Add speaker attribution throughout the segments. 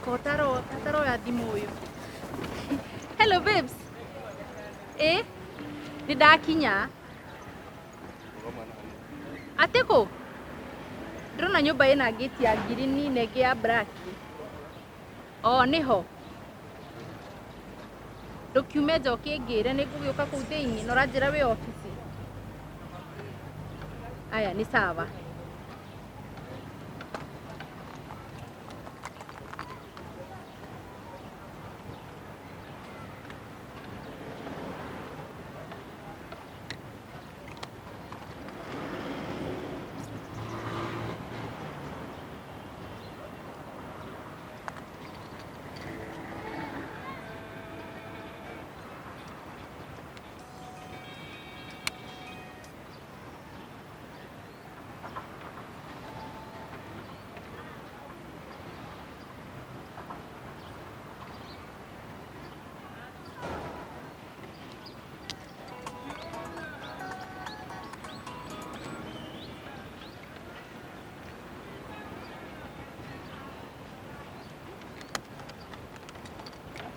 Speaker 1: Kotaro ya thimu uyu. Hello babes. Ni dakinya. Ateko. Ndrona nyumba ina gate ya green na ya black. Oh, niho. Document joke ngire nigugiuka kuu thiini no ranjira wi office. Aya ni sawa.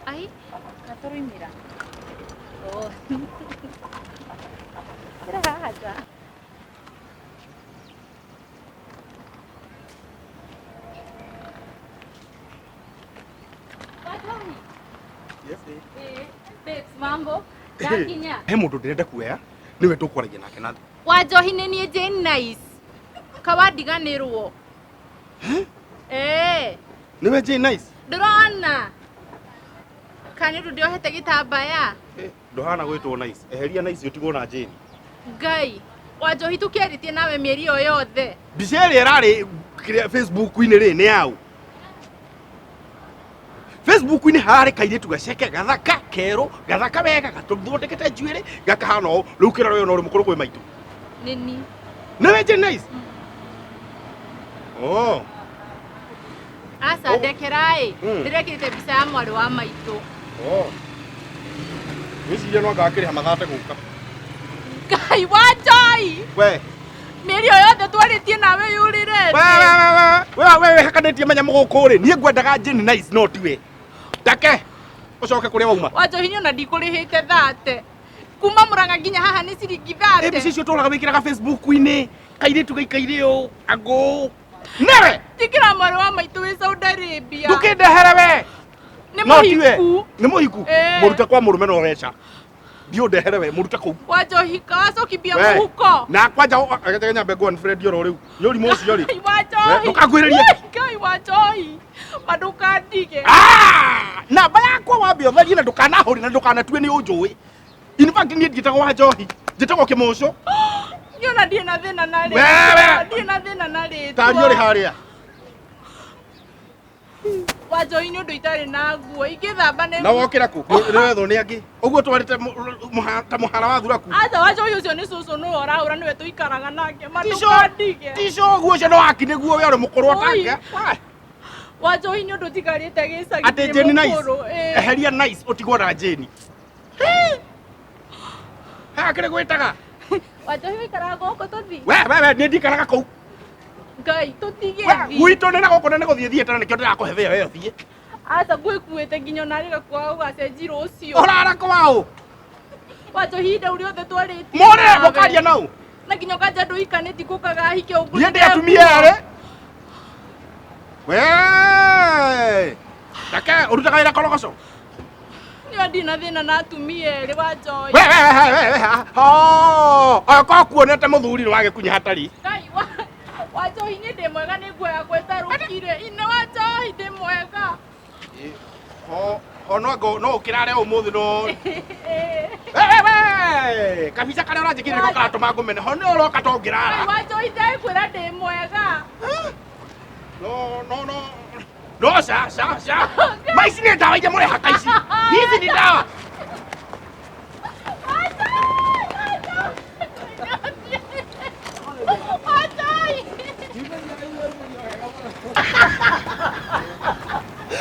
Speaker 1: Ai, Katoro mira. Oh. Raja.
Speaker 2: Yes,
Speaker 1: babes, mambo. Dakinya.
Speaker 2: He mundu ndirenda kuoya niwe tukwaragia nake nathi.
Speaker 1: Wanjohi ni Jane Nice. Kawandiganirwo.
Speaker 2: Niwe Jane Nice?
Speaker 1: Ndrona. Kani ndiohete gitambaya.
Speaker 2: Ndohana gwitwo Nice. Eheria Nice utigwo na Jane.
Speaker 1: Ngai. Wanjohi tukeritie nawe mieri yo yothe.
Speaker 2: Mbica ĩrĩa ĩrarĩ Facebook-inĩ rĩ nĩ yaũ? Facebook-inĩ hararĩ kairĩtu gaceke gathaka kerũ gathaka wega gatũthondekete njuĩrĩ gakahana ũũ rĩu kĩrora ũyũ no ũrĩ mũkũrũ kwĩ maitũ.
Speaker 1: Nini?
Speaker 2: Nĩwe Jane Nice? Oh.
Speaker 1: Asa ndekerai. Ndirekĩte mbica ya mwarĩ wa maitũ.
Speaker 2: Oh. Wĩciria no ngakĩrĩha mathate gũka.
Speaker 1: Ngai Wanjoi.
Speaker 2: We.
Speaker 1: Mieri yo yothe twaritie nawe yurire.
Speaker 2: We hakanĩtie menya mũgũkũ rĩ niĩ ngwendaga Jane Nice no tiwe. Ndake ũcoke kũrĩa wauma.
Speaker 1: Wanjohi ni ona ndikũrĩhĩte thate. Kuma Murang'a nginya haha nĩ ciringi thate.
Speaker 2: Mbica icio tũraga wĩkĩraga Facebook-inĩ kairĩtu gaikaire ũũ angũ. Newe!
Speaker 1: Tikira mwarĩ wa maitũ wĩ Saudi Arabia.
Speaker 2: Ndũkĩndehere we.
Speaker 1: Nĩ mũhiku.
Speaker 2: Nĩ mũhiku. Mũrute kwa mũrũme no weca. Thiĩ ũndehere we mũrute kũu.
Speaker 1: Wanjohi kacokibia mũhuko.
Speaker 2: Na kwanja agete nyambe ngwan Fred oro rĩu. Nĩ ũrimũ ũcio rĩ.
Speaker 1: Wanjohi.
Speaker 2: Ndũkangwĩrĩrie.
Speaker 1: Ngai Wanjohi. Madukandige.
Speaker 2: Namba yakwa wambe ũtherie na ndũkanahũri na ndũkanatue nĩ ũnjũĩ. In fact niĩ ndiĩtagwo Wanjohi. Njĩtagwo Kĩmoco.
Speaker 1: Yona ndiĩ na thĩna na rĩ. Ndiĩ na thĩna na rĩ.
Speaker 2: Tari ũrĩ harĩa.
Speaker 1: Wanjohi nĩ ũndũ itarĩ na nguo ingĩthamba nĩ.
Speaker 2: Na wokĩra kũ? Nĩwethwo nĩ angĩ. Ũguo twarĩte ta mũhara wa thuraku.
Speaker 1: Aca Wanjohi ũcio nĩ cũcũ nĩwe ũrahũra nĩwe tũikaraga nake. Madukandige.
Speaker 2: Tico ũguo ũcio no waki nĩguo we ũrĩ mũkũrũ take.
Speaker 1: Wanjohi nĩ ũndũ tigarĩte gĩcagi.
Speaker 2: Atĩ Jane Nice. Eheria Nice ũtigwo na Jane. Ha kĩrĩ gwĩtaga.
Speaker 1: Wanjohi wĩikaraga gũkũ tũthi.
Speaker 2: We niĩ ndikaraga kũu.
Speaker 1: Ngai tũtige thi.
Speaker 2: Gwitũ nĩ na gũkũ nĩ gũthiĩ thiĩte na nĩkĩo ndĩrakũhe thĩo ĩyo thiĩ.
Speaker 1: Aca ngwĩkuĩte nginya narĩ gakwao gacenji rũciũ.
Speaker 2: Ũrara kwaũ.
Speaker 1: Wanjohi ihinda rĩothe twarĩtie.
Speaker 2: Mũrĩ mũkaria nau.
Speaker 1: Na nginya ũkanja ndũikanĩti kũkaga hike ũguo.
Speaker 2: Niĩ ndĩ atumia erĩ. We. Ndake ũrutaga wĩra korogoco.
Speaker 1: Nĩ ndĩ na thĩna na atumia erĩ Wanjohi.
Speaker 2: We. Oyo ko kuonete mũthuri nĩ wagĩkunya hatari.
Speaker 1: Ngai Wanjohi nĩ ndĩ mwega nĩ nguoya gwĩtarũkire. Ine Wanjohi ndĩ mwega.
Speaker 2: No ũkĩrare ũmũthĩ no. Kabica karĩa ũranjĩkĩrire ko karatũma ngũmene ho nĩ ũroka to ngĩrara.
Speaker 1: Wanjohi ndakwĩra ndĩ mwega.
Speaker 2: No, sa. Maici nĩ ndawa iria mũrehaka ici. Hizi ni dawa.
Speaker 1: Wanjohi.